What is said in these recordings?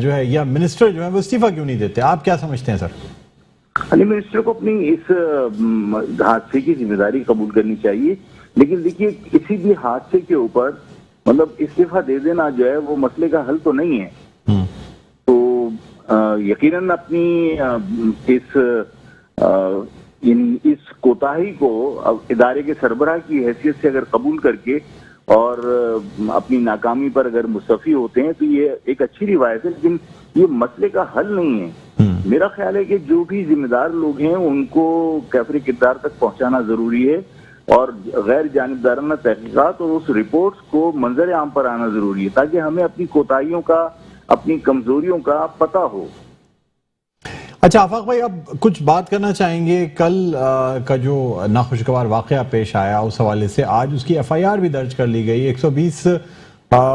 جو ہے یا منسٹر جو ہے وہ استعفیٰ کیوں نہیں دیتے؟ آپ کیا سمجھتے ہیں سر؟ منسٹر کو اپنی اس حادثے کی ذمہ داری قبول کرنی چاہیے، لیکن دیکھیے کسی بھی حادثے کے اوپر مطلب استعفیٰ دے دینا جو ہے وہ مسئلے کا حل تو نہیں ہے. تو یقیناً اپنی اس کوتاہی کو ادارے کے سربراہ کی حیثیت سے اگر قبول کر کے اور اپنی ناکامی پر اگر مستعفی ہوتے ہیں تو یہ ایک اچھی روایت ہے، لیکن یہ مسئلے کا حل نہیں ہے. میرا خیال ہے کہ جو بھی ذمہ دار لوگ ہیں ان کو کیفر کردار تک پہنچانا ضروری ہے، اور غیر جانبدارانہ تحقیقات اور اس رپورٹس کو منظر عام پر آنا ضروری ہے تاکہ ہمیں اپنی کوتاہیوں کا، اپنی کمزوریوں کا پتہ ہو. اچھا آفاق بھائی، اب کچھ بات کرنا چاہیں گے کل کا جو ناخوشگوار واقعہ پیش آیا اس حوالے سے. آج اس کی ایف آئی آر بھی درج کر لی گئی، 120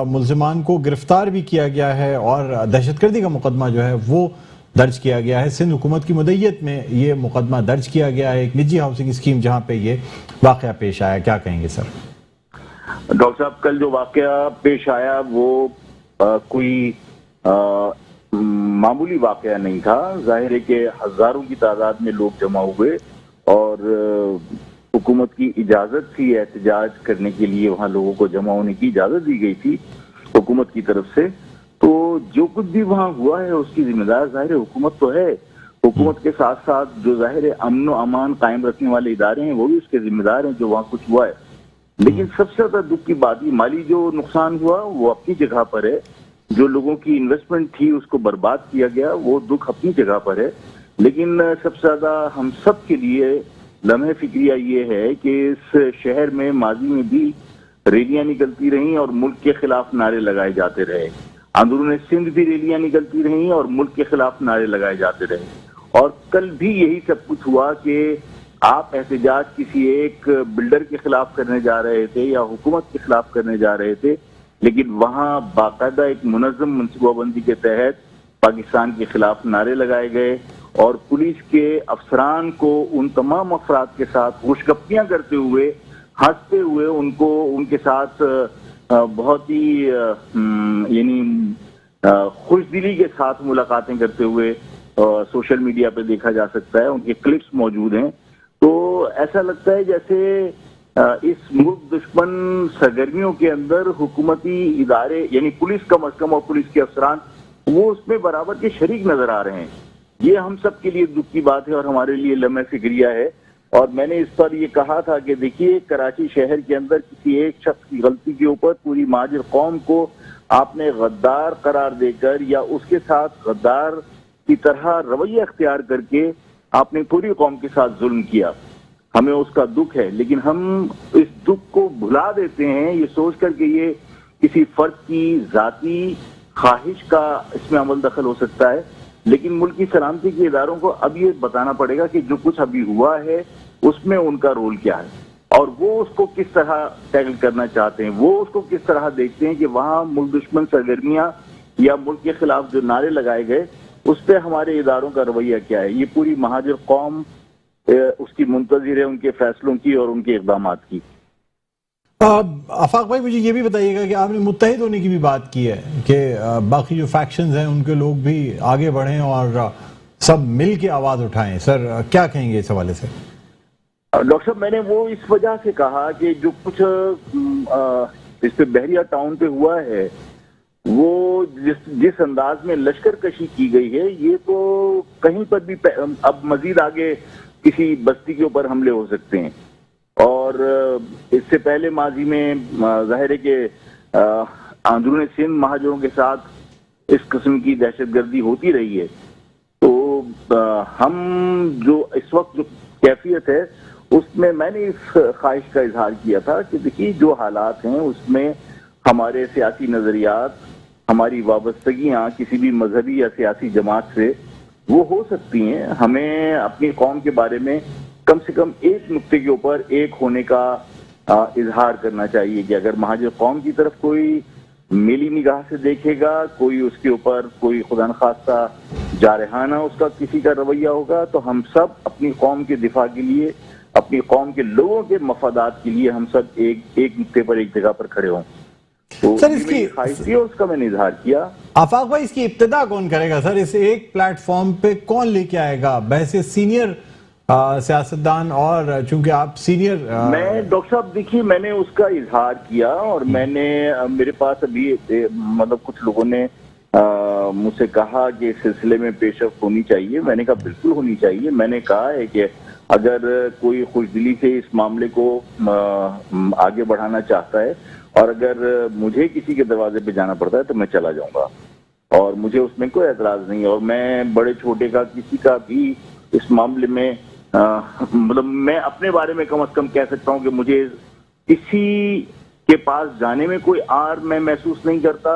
ملزمان کو گرفتار بھی کیا گیا ہے اور دہشت گردی کا مقدمہ جو ہے وہ درج کیا گیا ہے. سندھ حکومت کی مدعیت میں یہ مقدمہ درج کیا گیا ہے، ایک نجی ہاؤسنگ اسکیم جہاں پہ یہ واقعہ پیش آیا. کیا کہیں گے سر؟ ڈاکٹر صاحب، کل جو واقعہ پیش آیا وہ کوئی معمولی واقعہ نہیں تھا. ظاہر ہے کہ ہزاروں کی تعداد میں لوگ جمع ہوئے اور حکومت کی اجازت تھی احتجاج کرنے کے لیے، وہاں لوگوں کو جمع ہونے کی اجازت دی گئی تھی حکومت کی طرف سے. تو جو کچھ بھی وہاں ہوا ہے اس کی ذمہ دار ظاہر حکومت تو ہے. حکومت کے ساتھ ساتھ جو ظاہر امن و امان قائم رکھنے والے ادارے ہیں وہ بھی اس کے ذمہ دار ہیں جو وہاں کچھ ہوا ہے. لیکن سب سے زیادہ دکھ کی بات یہ مالی جو نقصان ہوا وہ اپنی جگہ پر ہے. جو لوگوں کی انویسٹمنٹ تھی اس کو برباد کیا گیا، وہ دکھ اپنی جگہ پر ہے. لیکن سب سے زیادہ ہم سب کے لیے لمحہ فکریہ یہ ہے کہ اس شہر میں ماضی میں بھی ریلیاں نکلتی رہیں اور ملک کے خلاف نعرے لگائے جاتے رہے. اندرون سندھ بھی ریلیاں نکلتی رہیں اور ملک کے خلاف نعرے لگائے جاتے رہے. اور کل بھی یہی سب کچھ ہوا کہ آپ احتجاج کسی ایک بلڈر کے خلاف کرنے جا رہے تھے یا حکومت کے خلاف کرنے جا رہے تھے، لیکن وہاں باقاعدہ ایک منظم منصوبہ بندی کے تحت پاکستان کے خلاف نعرے لگائے گئے اور پولیس کے افسران کو ان تمام افراد کے ساتھ گوشگپیاں کرتے ہوئے، ہنستے ہوئے ان کے ساتھ بہت ہی یعنی خوش دلی کے ساتھ ملاقاتیں کرتے ہوئے سوشل میڈیا پہ دیکھا جا سکتا ہے. ان کے کلپس موجود ہیں. تو ایسا لگتا ہے جیسے اس ملک دشمن سرگرمیوں کے اندر حکومتی ادارے یعنی پولیس کم از کم اور پولیس کے افسران وہ اس میں برابر کے شریک نظر آ رہے ہیں. یہ ہم سب کے لیے دکھ کی بات ہے اور ہمارے لیے لمحہ فکریہ ہے. اور میں نے اس پر یہ کہا تھا کہ دیکھیے کراچی شہر کے اندر کسی ایک شخص کی غلطی کے اوپر پوری مہاجر قوم کو آپ نے غدار قرار دے کر یا اس کے ساتھ غدار کی طرح رویہ اختیار کر کے آپ نے پوری قوم کے ساتھ ظلم کیا. ہمیں اس کا دکھ ہے، لیکن ہم اس دکھ کو بھلا دیتے ہیں یہ سوچ کر کہ یہ کسی فرد کی ذاتی خواہش کا اس میں عمل دخل ہو سکتا ہے. لیکن ملک کی سلامتی کے اداروں کو اب یہ بتانا پڑے گا کہ جو کچھ ابھی ہوا ہے اس میں ان کا رول کیا ہے اور وہ اس کو کس طرح ٹیکل کرنا چاہتے ہیں، وہ اس کو کس طرح دیکھتے ہیں کہ وہاں ملک دشمن سرگرمیاں یا ملک کے خلاف جو نعرے لگائے گئے اس پہ ہمارے اداروں کا رویہ کیا ہے. یہ پوری مہاجر قوم اس کی منتظر ہے ان کے فیصلوں کی اور ان کے اقدامات کی. آفاق بھائی مجھے یہ بھی بتائیے گا کہ آپ نے متحد ہونے کی بھی بات کی ہے کہ باقی جو فیکشنز ہیں ان کے لوگ بھی آگے بڑھیں اور سب مل کے آواز اٹھائیں. سر کیا کہیں گے اس حوالے سے؟ ڈاکٹر صاحب، میں نے وہ اس وجہ سے کہا کہ جو کچھ اس پہ بحریہ ٹاؤن پہ ہوا ہے وہ جس انداز میں لشکر کشی کی گئی ہے یہ تو کہیں پر بھی اب مزید آگے کسی بستی کے اوپر حملے ہو سکتے ہیں. اور اس سے پہلے ماضی میں ظاہر ہے کہ اندرون سندھ مہاجروں کے ساتھ اس قسم کی دہشت گردی ہوتی رہی ہے. تو ہم جو اس وقت جو کیفیت ہے اس میں نے اس خواہش کا اظہار کیا تھا کہ دیکھیے جو حالات ہیں اس میں ہمارے سیاسی نظریات، ہماری وابستگیاں کسی بھی مذہبی یا سیاسی جماعت سے وہ ہو سکتی ہیں. ہمیں اپنی قوم کے بارے میں کم سے کم ایک نقطے کے اوپر ایک ہونے کا اظہار کرنا چاہیے کہ اگر مہاجر قوم کی طرف کوئی میلی نگاہ سے دیکھے گا، کوئی اس کے اوپر کوئی خدا نخواستہ جارحانہ اس کا کسی کا رویہ ہوگا تو ہم سب اپنی قوم کے دفاع کے لیے، اپنی قوم کے لوگوں کے مفادات کے لیے ہم سب ایک نقطے پر ایک جگہ پر کھڑے ہوں. تو سر اس کی خواہش تھی اور اس کا میں نے اظہار کیا. آفاق بھائی اس کی ابتدا کون کرے گا سر؟ اس ایک پلیٹ فارم پہ کون لے کے آئے گا بحث سینئر سیاستدان؟ اور چونکہ آپ سینئر میں ڈاکٹر صاحب دیکھیے میں نے اس کا اظہار کیا اور میں نے میرے پاس ابھی مطلب کچھ لوگوں نے مجھ سے کہا کہ اس سلسلے میں پیش رفت ہونی چاہیے. میں نے کہا بالکل ہونی چاہیے. میں نے کہا ہے کہ اگر کوئی خوش دلی سے اس معاملے کو آگے بڑھانا چاہتا ہے اور اگر مجھے کسی کے دروازے پہ جانا پڑتا ہے تو میں چلا جاؤں گا اور مجھے اس میں کوئی اعتراض نہیں ہے. اور میں بڑے چھوٹے کا کسی کا بھی اس معاملے میں مطلب میں اپنے بارے میں کم از کم کہہ سکتا ہوں کہ مجھے کسی کے پاس جانے میں کوئی آر میں محسوس نہیں کرتا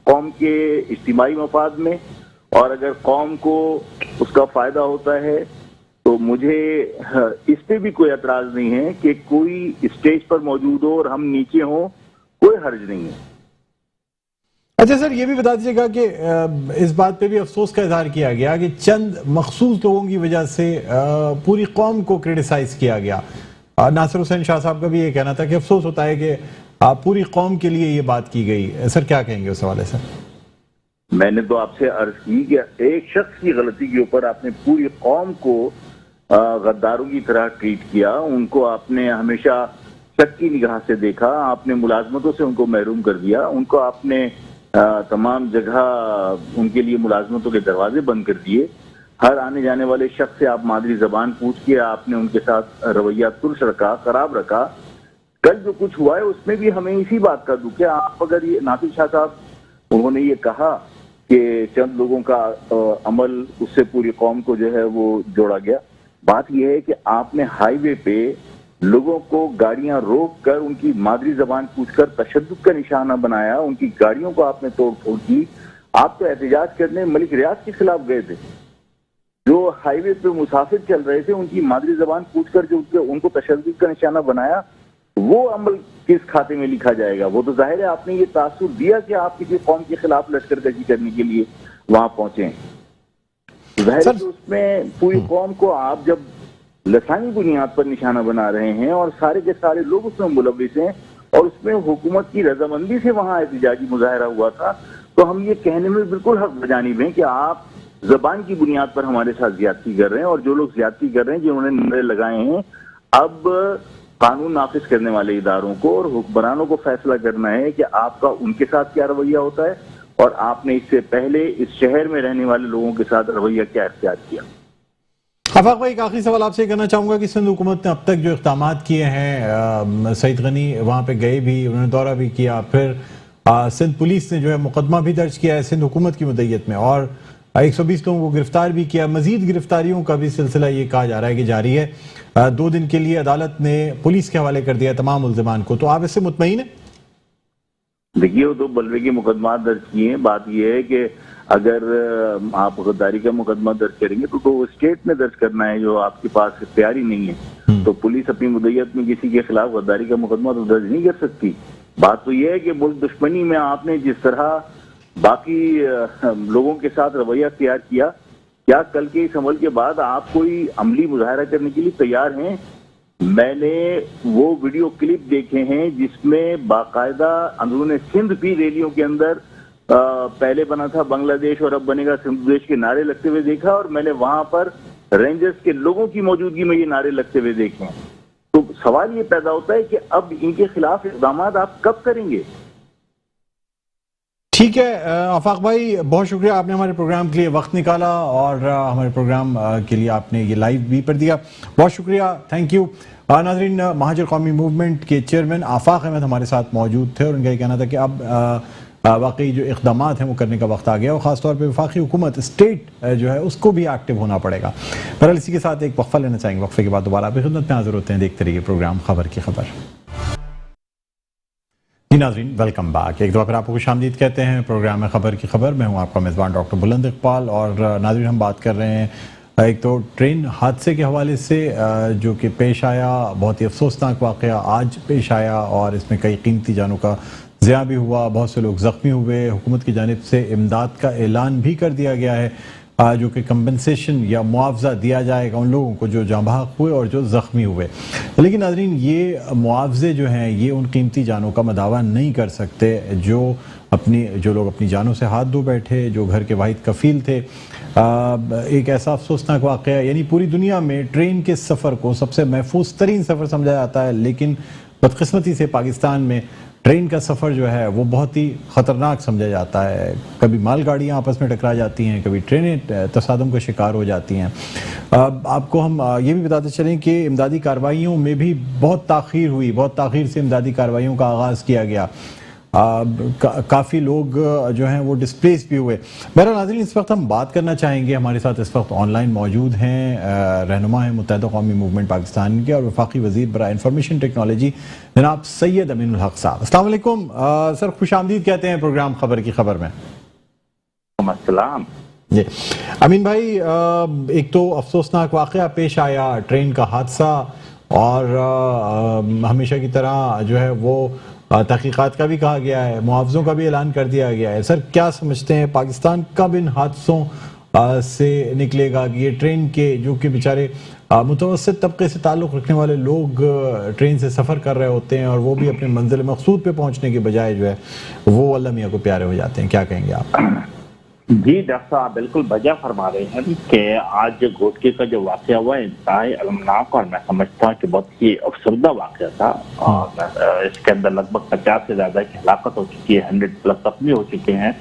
قوم کے اجتماعی مفاد میں. اور اگر قوم کو اس کا فائدہ ہوتا ہے تو مجھے اس پہ بھی کوئی اعتراض نہیں ہے کہ کوئی اسٹیج پر موجود ہو اور ہم نیچے ہوں, کوئی حرج نہیں ہے. اچھا سر یہ بھی بتا دیجیے گا کہ اس بات پہ بھی افسوس کا اظہار کیا گیا کہ چند مخصوص لوگوں کی وجہ سے پوری قوم کو کرٹیسائز کیا گیا. ناصر حسین شاہ صاحب کا بھی یہ کہنا تھا کہ افسوس ہوتا ہے کہ پوری قوم کے لیے یہ بات کی گئی. سر کیا کہیں گے اس حوالے سے؟ میں نے تو آپ سے عرض کی کہ ایک شخص کی غلطی کے اوپر آپ نے پوری قوم کو غداروں کی طرح ٹریٹ کیا. ان کو آپ نے ہمیشہ شک کی نگاہ سے دیکھا, آپ نے ملازمتوں سے ان کو محروم کر دیا, ان کو آپ نے تمام جگہ ان کے لیے ملازمتوں کے دروازے بند کر دیے. ہر آنے جانے والے شخص سے آپ مادری زبان پوچھ کے آپ نے ان کے ساتھ رویہ ترش رکھا, خراب رکھا. کل جو کچھ ہوا ہے اس میں بھی ہمیں اسی بات کا دکھ ہے. آپ اگر یہ ناصر شاہ صاحب انہوں نے یہ کہا کہ چند لوگوں کا عمل اس سے پوری قوم کو جو ہے وہ جوڑا گیا. بات یہ ہے کہ آپ نے ہائی وے پہ لوگوں کو گاڑیاں روک کر ان کی مادری زبان پوچھ کر تشدد کا نشانہ بنایا, ان کی گاڑیوں کو آپ نے توڑ پھوڑ کی. آپ تو احتجاج کرنے ملک ریاض کے خلاف گئے تھے, جو ہائی وے پہ مسافر چل رہے تھے ان کی مادری زبان پوچھ کر جو ان کو تشدد کا نشانہ بنایا, وہ عمل کس کھاتے میں لکھا جائے گا؟ وہ تو ظاہر ہے آپ نے یہ تاثر دیا کہ آپ کسی قوم کے خلاف لشکر کشی کرنے کے لیے وہاں پہنچے. ظاہر ہے اس میں پوری قوم کو آپ جب لسانی بنیاد پر نشانہ بنا رہے ہیں اور سارے کے سارے لوگ اس میں ملوث ہیں اور اس میں حکومت کی رضامندی سے وہاں احتجاجی مظاہرہ ہوا تھا, تو ہم یہ کہنے میں بالکل حق بجانب ہیں کہ آپ زبان کی بنیاد پر ہمارے ساتھ زیادتی کر رہے ہیں. اور جو لوگ زیادتی کر رہے ہیں, جنہوں نے نعرے لگائے ہیں, اب قانون نافذ کرنے والے اداروں کو اور حکمرانوں کو فیصلہ کرنا ہے کہ آپ کا ان کے ساتھ کیا رویہ ہوتا ہے اور آپ نے اس سے پہلے اس شہر میں رہنے والے لوگوں کے ساتھ رویہ کیا اختیار کیا. آفاق بھائی ایک آخری سوال آپ سے کرنا چاہوں گا کہ سندھ حکومت نے اب تک جو اقدامات کیے ہیں, سعید غنی وہاں پہ گئے بھی, انہوں نے دورہ بھی کیا, پھر سندھ پولیس نے جو ہے مقدمہ بھی درج کیا ہے سندھ حکومت کی مدعیت میں, اور 120 لوگوں کو گرفتار بھی کیا. مزید گرفتاریوں کا بھی سلسلہ یہ کہا جا رہا ہے کہ جاری ہے. 2 دن کے لیے عدالت نے پولیس کے حوالے کر دیا تمام ملزمان کو, تو آپ اس سے مطمئن ہیں؟ دیکھیے وہ تو بلوے کے مقدمات درج کیے ہیں. بات یہ ہے کہ اگر آپ غداری کا مقدمہ درج کریں گے تو وہ اسٹیٹ میں درج کرنا ہے, جو آپ کے پاس اختیار ہی نہیں ہے. تو پولیس اپنی مدعیت میں کسی کے خلاف غداری کا مقدمہ تو درج نہیں کر سکتی. بات تو یہ ہے کہ ملک دشمنی میں آپ نے جس طرح باقی لوگوں کے ساتھ رویہ اختیار کیا, کیا کل کے اس عمل کے بعد آپ کوئی عملی مظاہرہ کرنے کے لیے تیار ہیں؟ میں نے وہ ویڈیو کلپ دیکھے ہیں جس میں باقاعدہ اندرون سندھ بھی ریلیوں کے اندر پہلے بنا تھا بنگلہ دیش اور اب بنے گا سندھ دیش کے نعرے لگتے ہوئے دیکھا, اور میں نے وہاں پر رینجرز کے لوگوں کی موجودگی میں یہ نعرے لگتے ہوئے دیکھے ہیں. تو سوال یہ پیدا ہوتا ہے کہ اب ان کے خلاف اقدامات آپ کب کریں گے؟ ٹھیک ہے آفاق بھائی, بہت شکریہ, آپ نے ہمارے پروگرام کے لیے وقت نکالا اور ہمارے پروگرام کے لیے آپ نے یہ لائیو بھی پر دیا. بہت شکریہ, تھینک یو. ناظرین, مہاجر قومی موومنٹ کے چیئرمین آفاق احمد ہمارے ساتھ موجود تھے, اور ان کا یہ کہنا تھا کہ اب واقعی جو اقدامات ہیں وہ کرنے کا وقت آ گیا, اور خاص طور پہ وفاقی حکومت اسٹیٹ جو ہے اس کو بھی ایکٹیو ہونا پڑے گا. بہرحال اسی کے ساتھ ایک وقفہ لینا چاہیں گے, وقفے کے بعد دوبارہ آپ کی خدمت میں حاضر ہوتے ہیں. دیکھتے رہیے پروگرام خبر کی خبر. جی ناظرین, ویلکم بیک. ایک دفعہ پھر آپ کو خوش آمدید کہتے ہیں پروگرام میں خبر کی خبر. میں ہوں آپ کا میزبان ڈاکٹر بلند اقبال, اور ناظرین ہم بات کر رہے ہیں ایک تو ٹرین حادثے کے حوالے سے جو کہ پیش آیا, بہت ہی افسوسناک واقعہ آج پیش آیا, اور اس میں کئی قیمتی جانوں کا ضیاع بھی ہوا, بہت سے لوگ زخمی ہوئے. حکومت کی جانب سے امداد کا اعلان بھی کر دیا گیا ہے, جو کہ کمپنسیشن یا معاوضہ دیا جائے گا ان لوگوں کو جو جاں بحق ہوئے اور جو زخمی ہوئے. لیکن ناظرین یہ معاوضے جو ہیں یہ ان قیمتی جانوں کا مداوع نہیں کر سکتے جو لوگ اپنی جانوں سے ہاتھ دھو بیٹھے, جو گھر کے واحد کفیل تھے. ایک ایسا افسوسناک واقعہ, یعنی پوری دنیا میں ٹرین کے سفر کو سب سے محفوظ ترین سفر سمجھا جاتا ہے, لیکن بدقسمتی سے پاکستان میں ٹرین کا سفر جو ہے وہ بہت ہی خطرناک سمجھا جاتا ہے. کبھی مال گاڑیاں آپس میں ٹکرا جاتی ہیں, کبھی ٹرینیں تصادم کا شکار ہو جاتی ہیں. آپ کو ہم یہ بھی بتاتے چلیں کہ امدادی کارروائیوں میں بھی بہت تاخیر ہوئی, بہت تاخیر سے امدادی کارروائیوں کا آغاز کیا گیا. کافی لوگ جو ہیں وہ ڈسپلیس بھی ہوئے. بہرحال ناظرین, اس وقت ہم بات کرنا چاہیں گے, ہمارے ساتھ اس وقت آن لائن موجود ہیں, رہنما ہیں متحدہ قومی موومنٹ پاکستان کے اور وفاقی وزیر برائے انفارمیشن ٹیکنالوجی جناب سید امین الحق صاحب. السلام علیکم سر, خوش آمدید کہتے ہیں پروگرام خبر کی خبر میں. السلام جی امین بھائی, ایک تو افسوسناک واقعہ پیش آیا, ٹرین کا حادثہ, اور ہمیشہ کی طرح جو ہے وہ تحقیقات کا بھی کہا گیا ہے, معاوضوں کا بھی اعلان کر دیا گیا ہے. سر کیا سمجھتے ہیں پاکستان کب ان حادثوں سے نکلے گا کہ یہ ٹرین کے جو کہ بیچارے متوسط طبقے سے تعلق رکھنے والے لوگ ٹرین سے سفر کر رہے ہوتے ہیں اور وہ بھی اپنے منزل مقصود پہ پہنچنے کے بجائے جو ہے وہ اللہ میاں کو پیارے ہو جاتے ہیں, کیا کہیں گے آپ؟ جی ڈاکٹر صاحب بالکل بجا فرما رہے ہیں کہ آج گھوٹکی کا جو واقعہ ہوا انتہائی المناک اور میں سمجھتا ہوں کہ بہت ہی افسردہ واقعہ تھا. اور اس کے اندر لگ بھگ 50 سے زیادہ کی ہلاکت ہو چکی ہے, 100+ زخمی ہو چکے ہیں.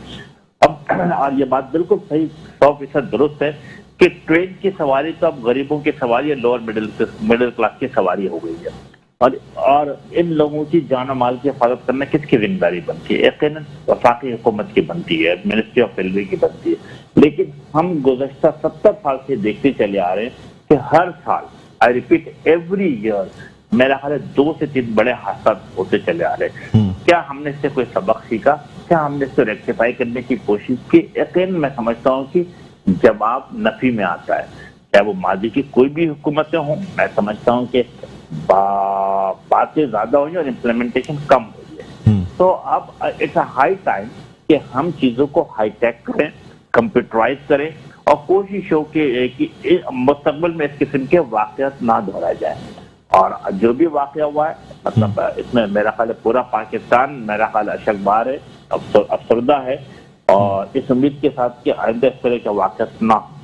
اب اور یہ بات بالکل صحیح 100% درست ہے کہ ٹرین کی سواری تو اب غریبوں کی سواری ہے, لوور مڈل کلاس کی سواری ہو گئی ہے. اور ان لوگوں کی جان و مال کی حفاظت کرنا کس کی ذمہ داری بنتی ہے؟ یقیناً وفاقی حکومت کی بنتی ہے, منسٹری آف ریلوے کی بنتی ہے. لیکن ہم گزشتہ 70 سال سے دیکھتے چلے آ رہے ہیں کہ ہر سال, آئی ریپیٹ ایوری ایئر, میرا خیال ہے 2 سے 3 بڑے حادثات ہوتے چلے آ رہے ہیں. کیا ہم نے اس سے کوئی سبق سیکھا؟ کیا ہم نے اس کو ریکٹیفائی کرنے کی کوشش کی؟ یقیناً میں سمجھتا ہوں کہ جواب نفی میں آتا ہے. چاہے وہ ماضی کی کوئی بھی حکومتیں ہوں, میں سمجھتا ہوں کہ باتیں زیادہ ہوئی اور امپلیمنٹیشن کم ہوئی ہے. تو اب اٹس اے ہائی ٹائم کہ ہم چیزوں کو ہائی ٹیک کریں, کمپیوٹرائز کریں, اور کوشش ہو کہ مستقبل میں اس قسم کے واقعات نہ دہرائے جائیں. اور جو بھی واقعہ ہوا ہے, مطلب اس میں میرا خیال ہے پورا پاکستان میرا خیال اشکبار ہے, افسردہ ہے, اور اس امید کے ساتھ کہ آئندہ اس طرح کے واقعات نہ ہوں.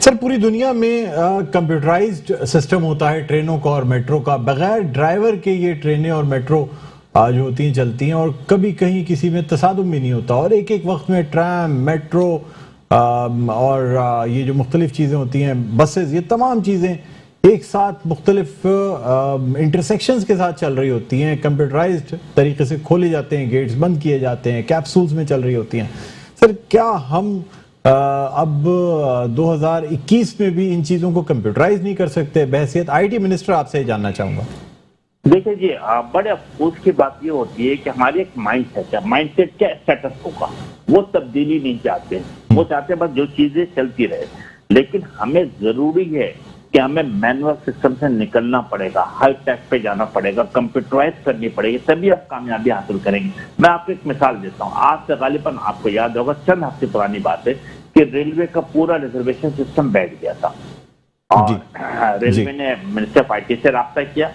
سر پوری دنیا میں کمپیوٹرائزڈ سسٹم ہوتا ہے ٹرینوں کا اور میٹرو کا, بغیر ڈرائیور کے یہ ٹرینیں اور میٹرو جو ہوتی ہیں چلتی ہیں, اور کبھی کہیں کسی میں تصادم بھی نہیں ہوتا. اور ایک وقت میں ٹرام, میٹرو اور یہ جو مختلف چیزیں ہوتی ہیں, بسز, یہ تمام چیزیں ایک ساتھ مختلف انٹرسیکشنز کے ساتھ چل رہی ہوتی ہیں. کمپیوٹرائزڈ طریقے سے کھولے جاتے ہیں, گیٹس بند کیے جاتے ہیں, کیپسولز میں چل رہی ہوتی ہیں. سر کیا ہم اب 2021 میں بھی ان چیزوں کو کمپیوٹرائز نہیں کر سکتے؟ بحیثیت آئی ٹی منسٹر آپ سے جاننا چاہوں گا. دیکھیں جی, بڑے افسوس کی بات یہ ہوتی ہے کہ ہماری ایک مائنڈ سیٹ ہے, مائنڈ سیٹ کیا اسٹیٹس ہوگا, وہ تبدیلی نہیں چاہتے, وہ چاہتے ہیں بس جو چیزیں چلتی رہے. لیکن ہمیں ضروری ہے کہ ہمیں مینول سسٹم سے نکلنا پڑے گا, ہائی ٹیک پہ جانا پڑے گا, کمپیوٹرائز کرنی پڑے گی, تبھی آپ کامیابی حاصل کریں گے. میں آپ کو ایک مثال دیتا ہوں. آج سے غالباً آپ کو یاد ہوگا, چند ہفتے پرانی بات ہے کہ ریلوے کا پورا ریزرویشن سسٹم بیٹھ گیا تھا, اور ریلوے نے منسٹری آف آئی ٹی سے رابطہ کیا.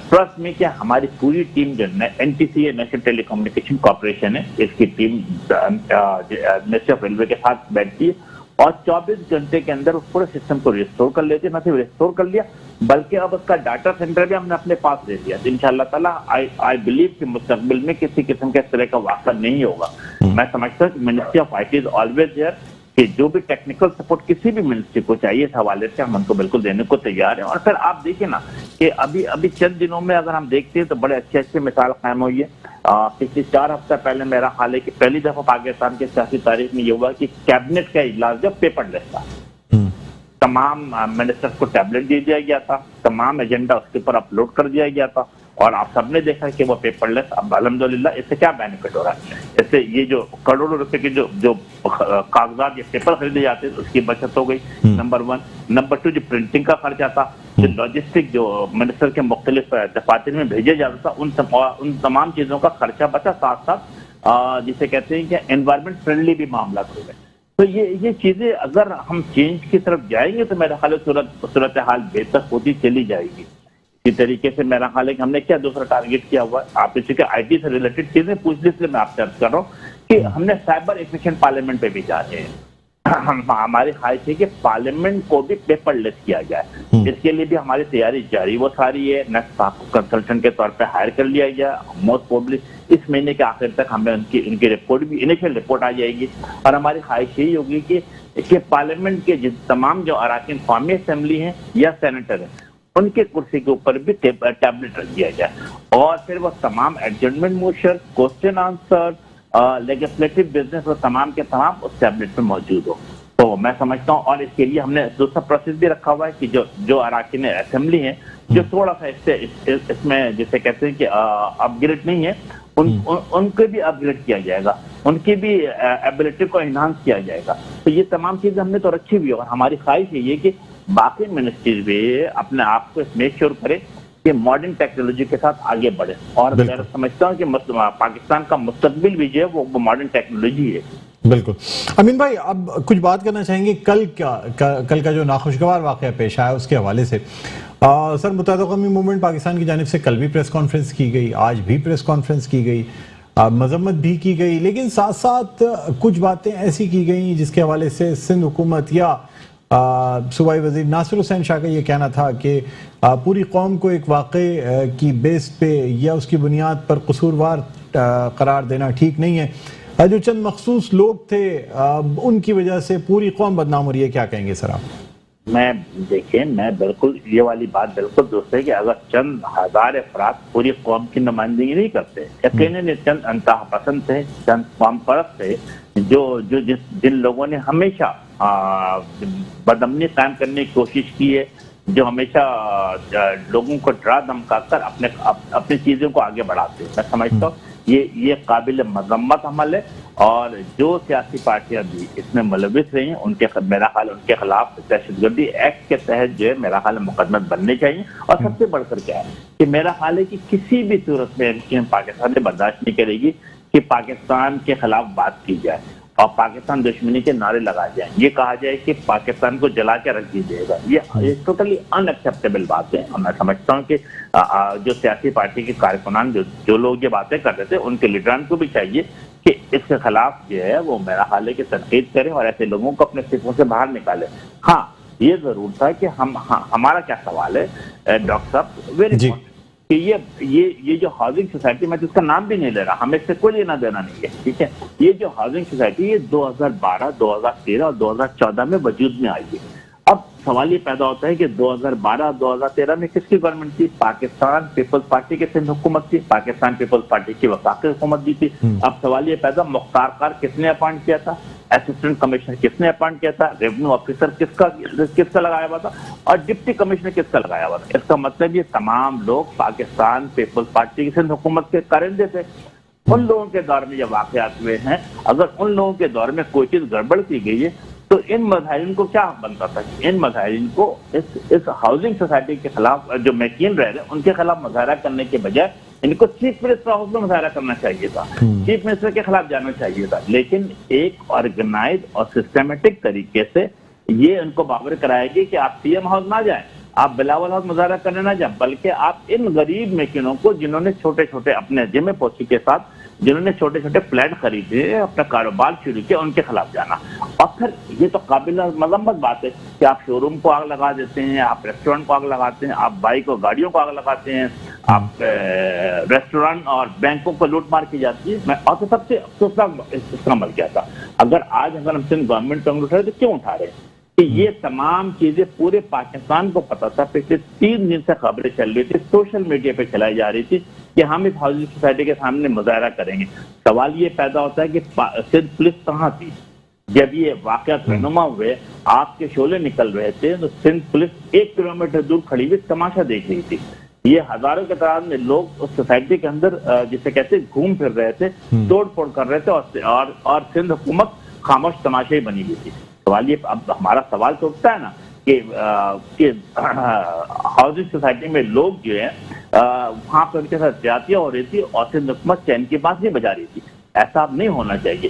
ٹرسٹ میں کیا ہماری پوری ٹیم جو NTC نیشنل ٹیلی کمیونیکیشن کارپوریشن ہے, اس کی ٹیم منسٹری آف ریلوے کے ساتھ بیٹھتی ہے اور 24 گھنٹے کے اندر اس پورے سسٹم کو ریسٹور کر لیتے. نہ صرف ریسٹور کر لیا بلکہ اب اس کا ڈاٹا سینٹر بھی ہم نے اپنے پاس لے لیا. انشاءاللہ تعالیٰ آئی بلیو کہ مستقبل میں کسی قسم کے اس طرح کا واقعہ نہیں ہوگا. میں سمجھتا ہوں کہ ministry of I T is always here, کہ جو بھی ٹیکنیکل سپورٹ کسی بھی منسٹری کو چاہیے اس حوالے سے ہم ان کو بالکل دینے کو تیار ہیں. اور پھر آپ دیکھیں نا کہ ابھی چند دنوں میں اگر ہم دیکھتے ہیں تو بڑے اچھی مثال قائم ہوئی ہے. پچھلے 4 ہفتہ پہلے میرا خیال ہے کہ پہلی دفعہ پاکستان کے سیاسی تاریخ میں یہ ہوا کہ کیبنٹ کا اجلاس جو پیپر لیس تھا, تمام منسٹرز کو ٹیبلٹ دے دیا گیا تھا, تمام ایجنڈا اس کے اوپر اپلوڈ کر دیا گیا تھا, اور آپ سب نے دیکھا کہ وہ پیپر لیس. اب الحمدللہ اس سے کیا بینیفٹ ہو رہا ہے, اس سے یہ جو کروڑوں روپے کے جو کاغذات یا پیپر خریدے جاتے ہیں اس کی بچت ہو گئی, نمبر 1. نمبر 2, جو پرنٹنگ کا خرچہ تھا, جو لاجسٹک جو منسٹر کے مختلف دفاتر میں بھیجے جاتا تھا, ان تمام چیزوں کا خرچہ بچا. ساتھ ساتھ جسے کہتے ہیں کہ انوائرمنٹ فرینڈلی بھی معاملات ہو گئے. تو یہ چیزیں اگر ہم چینج کی طرف جائیں گے تو میرا خیال ہے صورتحال بہتر ہوتی چلی جائے گی. اسی طریقے سے میرا خیال ہے کہ ہم نے کیا دوسرا ٹارگیٹ کیا ہوا ہے, آپ نے چونکہ آئی ٹی سے ریلیٹڈ چیزیں پوچھ لی, اس لیے میں آپ سے عرض کر رہا ہوں کہ ہم نے سائبر ایفیشینٹ پارلیمنٹ پہ بھی جا رہے ہیں. ہماری خواہش ہے کہ پارلیمنٹ کو بھی پیپر لیس کیا جائے. اس کے لیے بھی ہماری تیاری جاری و ساری ہے. نیکسٹ کنسلٹنٹ کے طور پہ ہائر کر لیا گیا. موسٹ پروبلی اس مہینے کے آخر تک ہمیں ان کی رپورٹ بھی انیشیل رپورٹ آ جائے گی. اور ہماری خواہش یہی ہوگی کہ پارلیمنٹ کے تمام جو اراکین قومی اسمبلی ہیں یا سینیٹر ہیں ان کے کرسی کے اوپر بھی ٹیبلٹ رکھ دیا جائے, اور پھر وہ تمام adjustment motion, question answer, legislative business وہ تمام کے تمام اس ٹیبلٹ میں موجود ہو. تو میں سمجھتا ہوں, اور اس کے لیے ہم نے دوسرا پروسیس بھی رکھا ہوا ہے کہ جو اراکین اسمبلی ہیں جو تھوڑا سا اس میں جسے کہتے ہیں کہ اپ گریڈ نہیں ہے, ان کو بھی اپ گریڈ کیا جائے گا, ان کی بھی ایبلٹی کو انہانس کیا جائے گا. تو یہ تمام چیزیں ہم نے تو رکھی ہوئی ہے, اور ہماری خواہش یہ کہ باقی منسٹریز بھی اپنے آپ کو میک شیور کرے کہ ماڈرن ٹیکنالوجی کے ساتھ آگے بڑھے. اور میں سمجھتا ہوں کہ پاکستان کا مستقبل بھی جو ہے وہ ماڈرن ٹیکنالوجی ہے. بالکل. امین بھائی, اب کچھ بات کرنا چاہیں گے کل کا جو ناخوشگوار واقعہ پیش آیا اس کے حوالے سے. سر, متحدہ قومی موومنٹ پاکستان کی جانب سے کل بھی پریس کانفرنس کی گئی, آج بھی پریس کانفرنس کی گئی, مذمت بھی کی گئی, لیکن ساتھ ساتھ کچھ باتیں ایسی کی گئیں جس کے حوالے سے سندھ حکومت یا صوبائی وزیر ناصر حسین شاہ کا یہ کہنا تھا کہ پوری قوم کو ایک واقعے کی بیس پہ یا اس کی بنیاد پر قصوروار قرار دینا ٹھیک نہیں ہے. جو چند مخصوص لوگ تھے ان کی وجہ سے پوری قوم بدنام ہو رہی ہے, کیا کہیں گے سر آپ؟ میں بالکل یہ والی بات بالکل درست ہے کہ اگر چند ہزار افراد پوری قوم کی نمائندگی نہیں کرتے, یقیناً چند انتہا پسند تھے, چند قوم پرست تھے, جن لوگوں نے ہمیشہ بدامنی قائم کرنے کی کوشش کی ہے, جو ہمیشہ لوگوں کو ڈرا دھمکا کر اپنی چیزوں کو آگے بڑھاتے ہیں. میں سمجھتا ہوں یہ قابل مذمت عمل ہے, اور جو سیاسی پارٹیاں بھی اس میں ملوث رہی ہیں میرا خیال ان کے خلاف دہشت گردی ایکٹ کے تحت جو ہے میرا خیال مقدمے بننے چاہیے. اور سب سے بڑھ کر کیا ہے کہ میرا خیال ہے کہ کسی بھی صورت میں پاکستان برداشت نہیں کرے گی کہ پاکستان کے خلاف بات کی جائے اور پاکستان دشمنی کے نعرے لگائے جائیں, یہ کہا جائے کہ پاکستان کو جلا کے رکھ دیجیے گا. یہ ٹوٹلی ان ایکسیپٹیبل بات ہے. اور میں سمجھتا ہوں کہ جو سیاسی پارٹی کے کارکنان جو لوگ یہ باتیں کر رہے تھے ان کے لیڈران کو بھی چاہیے کہ اس کے خلاف جو ہے وہ میرا خیال ہے کہ تنقید کریں اور ایسے لوگوں کو اپنے صفوں سے باہر نکالیں. ہاں, یہ ضرور تھا کہ ہمارا کیا سوال ہے ڈاکٹر صاحب, ویری کہ یہ جو ہاؤسنگ سوسائٹی, میں تو اس کا نام بھی نہیں لے رہا, ہمیں اس سے کوئی لینا دینا نہیں ہے, ٹھیک ہے. یہ جو ہاؤسنگ سوسائٹی یہ 2012, 2013 اور 2014 میں وجود میں آئی ہے. اب سوال یہ پیدا ہوتا ہے کہ 2012 2013 میں کس کی گورنمنٹ تھی؟ پاکستان پیپلز پارٹی کی سندھ حکومت تھی, پاکستان پیپلز پارٹی کی وفاقی حکومت بھی تھی. اب سوال یہ پیدا, مختار کار کس نے اپائنٹ کیا تھا, اسسٹنٹ کمشنر کس نے اپائنٹ کیا تھا, ریونیو آفیسر کس کا لگایا ہوا تھا, اور ڈپٹی کمشنر کس کا لگایا ہوا تھا. اس کا مطلب یہ تمام لوگ پاکستان پیپلز پارٹی کی سندھ حکومت کے کارندے تھے. ان لوگوں کے دور میں یہ واقعات ہوئے ہیں, اگر ان لوگوں کے دور میں کوئی چیز گڑبڑ کی گئی ہے تو ان مظاہرین کو کیا بنتا تھا؟ ان مظاہرین کو اس ہاؤسنگ سوسائٹی کے خلاف جو میکین رہ رہے ان کے خلاف مظاہرہ کرنے کے بجائے ان کو چیف منسٹر ہاؤس میں مظاہرہ کرنا چاہیے تھا, چیف منسٹر کے خلاف جانا چاہیے تھا. لیکن ایک آرگنائز اور سسٹمیٹک طریقے سے یہ ان کو باور کرایا گیا کہ آپ سی ایم ہاؤس نہ جائیں, آپ بلاول ہاؤس مظاہرہ کرنے نہ جائیں, بلکہ آپ ان غریب میکنوں کو جنہوں نے چھوٹے چھوٹے اپنے جمع پوچھی کے ساتھ جنہوں نے چھوٹے چھوٹے فلیٹ خریدے, اپنا کاروبار شروع کیا, ان کے خلاف جانا. اور پھر یہ تو قابل مذمت بات ہے کہ آپ شو روم کو آگ لگا دیتے ہیں, آپ ریسٹورینٹ کو آگ لگاتے ہیں, آپ بائک اور گاڑیوں کو آگ لگاتے ہیں, آپ ریسٹورینٹ اور بینکوں کو لوٹ مار کی جاتی ہے. اور تو سب سے افسوسناک اس کا عمل کیا تھا, اگر ہم سندھ گورنمنٹ پہ اٹھا رہے تو کیوں اٹھا رہے ہیں کہ یہ تمام چیزیں پورے پاکستان کو پتا تھا. پچھلے 3 دن سے خبریں چل رہی تھی, سوشل میڈیا پہ چلائی جا رہی تھی کہ ہم اس ہاؤسنگ سوسائٹی کے سامنے مظاہرہ کریں گے. سوال یہ پیدا ہوتا ہے کہ سندھ پولیس کہاں تھی جب یہ واقعات رہنما ہوئے؟ آپ کے شعلے نکل رہے تھے تو سندھ پولیس 1 کلومیٹر دور کھڑی ہوئی تماشا دیکھ رہی تھی. یہ ہزاروں کے تعداد میں لوگ اس سوسائٹی کے اندر جسے کہتے گھوم پھر رہے تھے, توڑ پھوڑ کر رہے تھے, اور سندھ حکومت خاموش تماشائی بنی ہوئی تھی. سوال یہ, اب ہمارا سوال تو اٹھتا ہے نا کہ ہاؤسنگ سوسائٹی میں لوگ جو ہیں وہاں پہ ان کے ساتھ زیادتیاں ہو رہی تھی اور سندھ حکومت چین کی بات نہیں بجا رہی تھی. ایسا اب نہیں ہونا چاہیے.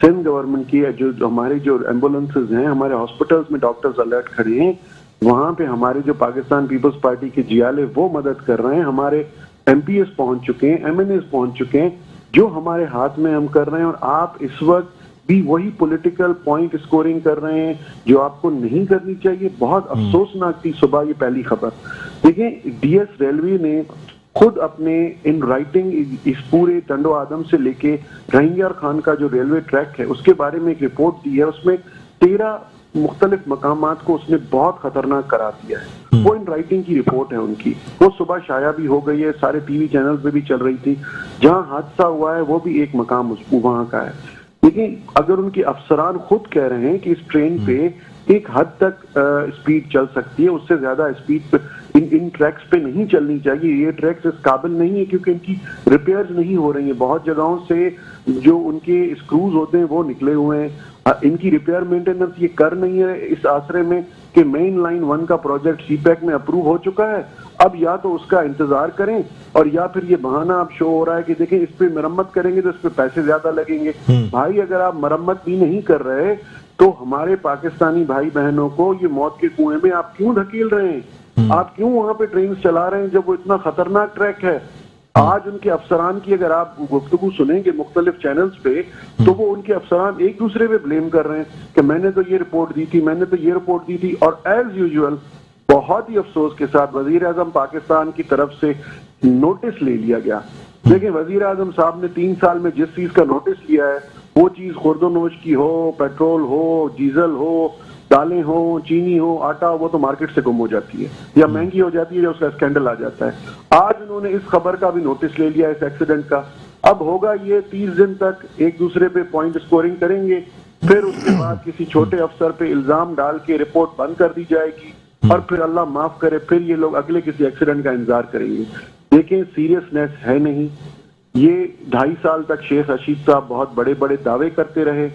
سندھ گورنمنٹ کی جو ہمارے جو ایمبولینسز ہیں, ہمارے ہاسپٹلز میں ڈاکٹرز الرٹ کھڑے ہیں, وہاں پہ ہمارے جو پاکستان پیپلز پارٹی کے جیالے وہ مدد کر رہے ہیں, ہمارے ایم پی ایس پہنچ چکے ہیں, ایم این ایس پہنچ چکے ہیں, جو ہمارے ہاتھ میں ہم کر رہے ہیں. اور آپ اس وقت بھی وہی پولیٹیکل پوائنٹ اسکورنگ کر رہے ہیں جو آپ کو نہیں کرنی چاہیے. بہت افسوسناک تھی صبح یہ پہلی خبر. دیکھیں ڈی ایس ریلوے نے خود اپنے ان رائٹنگ اس پورے ٹنڈو آدم سے لے کے رہنگیار خان کا جو ریلوے ٹریک ہے اس کے بارے میں ایک رپورٹ دی ہے. اس میں 13 مختلف مقامات کو اس نے بہت خطرناک قرار دیا ہے. وہ ان رائٹنگ کی رپورٹ ہے ان کی, وہ صبح شائع بھی ہو گئی ہے, سارے ٹی وی چینلز پہ بھی چل رہی تھی. جہاں حادثہ ہوا ہے وہ بھی ایک مقام وہاں کا ہے. لیکن اگر ان کے افسران خود کہہ رہے ہیں کہ اس ٹرین پہ ایک حد تک اسپیڈ چل سکتی ہے, اس سے زیادہ اسپیڈ پہ ان ٹریکس پہ نہیں چلنی چاہیے, یہ ٹریکس اس قابل نہیں ہے کیونکہ ان کی ریپیئرز نہیں ہو رہی ہیں. بہت جگہوں سے جو ان کے اسکروز ہوتے ہیں وہ نکلے ہوئے ہیں, ان کی ریپیئر مینٹیننس یہ کر نہیں ہے اس آسرے میں کہ مین لائن 1 کا پروجیکٹ سی پیک میں اپروو ہو چکا ہے. اب یا تو اس کا انتظار کریں اور یا پھر یہ بہانہ اب شو ہو رہا ہے کہ دیکھیں اس پہ مرمت کریں گے تو اس پہ پیسے زیادہ لگیں گے. بھائی اگر آپ مرمت بھی نہیں کر رہے تو ہمارے پاکستانی بھائی بہنوں کو یہ موت کے کنویں میں آپ کیوں دھکیل رہے ہیں؟ آپ کیوں وہاں پہ ٹرین چلا رہے ہیں جب وہ اتنا خطرناک ٹریک ہے؟ آج ان کے افسران کی اگر آپ گفتگو سنیں گے مختلف چینلز پہ تو وہ ان کے افسران ایک دوسرے پہ بلیم کر رہے ہیں کہ میں نے تو یہ رپورٹ دی تھی, میں نے تو یہ رپورٹ دی تھی. اور ایز یوزول بہت ہی افسوس کے ساتھ وزیر اعظم پاکستان کی طرف سے نوٹس لے لیا گیا. دیکھیں وزیر اعظم صاحب نے 3 سال میں جس چیز کا نوٹس لیا ہے وہ چیز خرد و نوش کی ہو, پیٹرول ہو, ڈیزل ہو, دالیں ہو, چینی ہو, آٹا ہو, وہ تو مارکیٹ سے گم ہو جاتی ہے یا مہنگی ہو جاتی ہے یا اس کا اسکینڈل آ جاتا ہے. آج انہوں نے اس خبر کا بھی نوٹس لے لیا اس ایکسیڈنٹ کا. اب ہوگا یہ 30 دن تک ایک دوسرے پہ پوائنٹ اسکورنگ کریں گے, پھر اس کے بعد کسی چھوٹے افسر پہ الزام ڈال کے رپورٹ بند کر دی جائے گی اور پھر اللہ معاف کرے پھر یہ لوگ اگلے کسی ایکسیڈنٹ کا انتظار کریں گے. دیکھیں سیریسنیس ہے نہیں. یہ 2.5 سال تک شیخ رشید صاحب بہت بڑے بڑے دعوے کرتے رہے,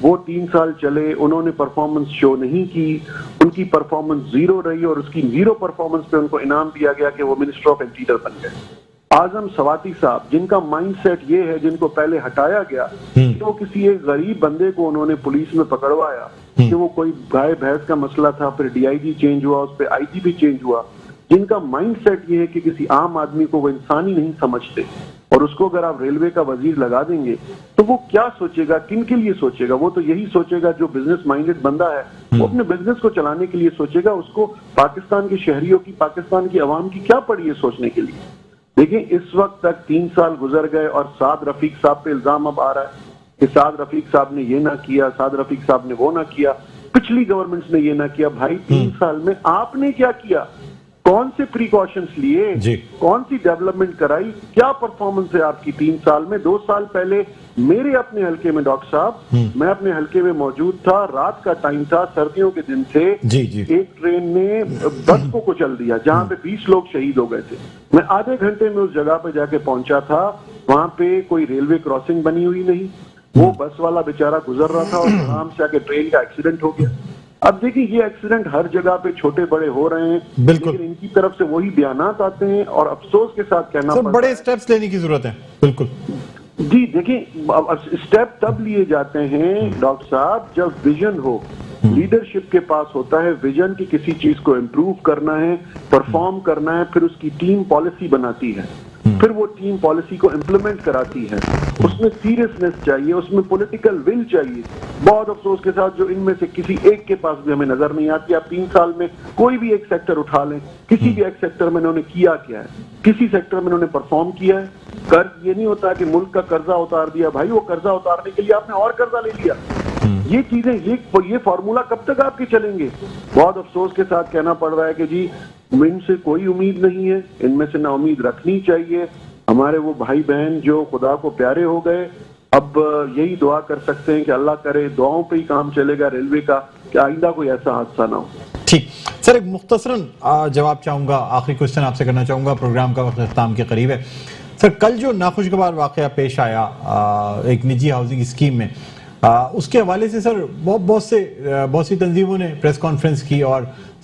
وہ 3 سال چلے, انہوں نے پرفارمنس شو نہیں کی, ان کی پرفارمنس 0 رہی اور اس کی 0 پرفارمنس پہ ان کو انعام دیا گیا کہ وہ منسٹر آف انٹیریئر بن گئے. اعظم سواتی صاحب جن کا مائنڈ سیٹ یہ ہے, جن کو پہلے ہٹایا گیا کہ وہ کسی ایک غریب بندے کو انہوں نے پولیس میں پکڑوایا کہ وہ کوئی گائے بھینس کا مسئلہ تھا, پھر ڈی آئی جی چینج ہوا, اس پہ آئی جی بھی چینج ہوا, جن کا مائنڈ سیٹ یہ ہے کہ کسی عام آدمی کو وہ انسانی نہیں سمجھتے اور اس کو اگر آپ ریلوے کا وزیر لگا دیں گے تو وہ کیا سوچے گا, کن کے لیے سوچے گا؟ وہ تو یہی سوچے گا جو بزنس مائنڈڈ بندہ ہے وہ اپنے بزنس کو چلانے کے لیے سوچے گا. اس کو پاکستان کے شہریوں کی, پاکستان کی عوام کی کیا پڑی ہے سوچنے کے لیے؟ دیکھیں اس وقت تک 3 سال گزر گئے اور سعد رفیق صاحب پہ الزام اب آ رہا ہے کہ سعد رفیق صاحب نے یہ نہ کیا, سعد رفیق صاحب نے وہ نہ کیا, پچھلی گورنمنٹس نے یہ نہ کیا. بھائی 3 سال میں آپ نے کیا کیا؟ کون سے پریکاشنز لیے, کون سی ڈیولپمنٹ کرائی, کیا پرفارمنس ہے آپ کی 3 سال میں؟ 2 سال پہلے میرے اپنے حلقے میں ڈاکٹر صاحب, میں اپنے حلقے میں موجود تھا, رات کا ٹائم تھا, سردیوں کے دن تھے, ایک ٹرین نے بس کو کچل دیا جہاں پہ 20 لوگ شہید ہو گئے تھے. میں آدھے گھنٹے میں اس جگہ پہ جا کے پہنچا تھا, وہاں پہ کوئی ریلوے کراسنگ بنی ہوئی نہیں, وہ بس والا بیچارہ گزر رہا تھا اور آرام سے آ کے ٹرین کا ایکسیڈنٹ ہو گیا. اب دیکھیں یہ ایکسیڈنٹ ہر جگہ پہ چھوٹے بڑے ہو رہے ہیں, لیکن ان کی طرف سے وہی بیانات آتے ہیں اور افسوس کے ساتھ کہنا پڑتا ہے بڑے اسٹیپس لینے کی ضرورت ہے. بالکل جی. دیکھیں اسٹیپ تب لیے جاتے ہیں ڈاکٹر صاحب جب ویژن ہو, لیڈرشپ کے پاس ہوتا ہے ویژن کی کسی چیز کو امپروو کرنا ہے, پرفارم کرنا ہے, پھر اس کی ٹیم پالیسی بناتی ہے, پھر وہ ٹیم پالیسی کو امپلیمنٹ کراتی ہے. اس میں سیریسنس چاہیے, اس میں پولیٹیکل ول چاہیے. بہت افسوس کے ساتھ جو ان میں سے کسی ایک کے پاس بھی ہمیں نظر نہیں آتی. آپ 3 سال میں کوئی بھی ایک سیکٹر اٹھا لیں, کسی بھی ایک سیکٹر میں انہوں نے کیا ہے, کسی سیکٹر میں انہوں نے پرفارم کیا ہے. قرض یہ نہیں ہوتا کہ ملک کا قرضہ اتار دیا, بھائی وہ قرضہ اتارنے کے لیے آپ نے اور قرضہ لے لیا. یہ چیزیں یہ فارمولا کب تک آپ کے چلیں گے؟ بہت افسوس کے ساتھ کہنا پڑ رہا ہے کہ جی ان سے کوئی امید نہیں ہے, ان میں سے نا امید رکھنی چاہیے. ہمارے وہ بھائی بہن جو خدا کو پیارے ہو گئے, اب یہی دعا کر سکتے ہیں کہ اللہ کرے دعاؤں پہ ہی کام چلے گا ریلوے کا کہ آئندہ کوئی ایسا حادثہ نہ ہو. ٹھیک سر, ایک مختصراً جواب چاہوں گا, آخری کوشچن آپ سے کرنا چاہوں گا, پروگرام کا وقت اختتام کے قریب ہے. سر کل جو ناخوشگوار واقعہ پیش آیا ایک نجی ہاؤسنگ اسکیم میں, اس کے حوالے سے سر بہت سی تنظیموں نے پریس کانفرنس کی اور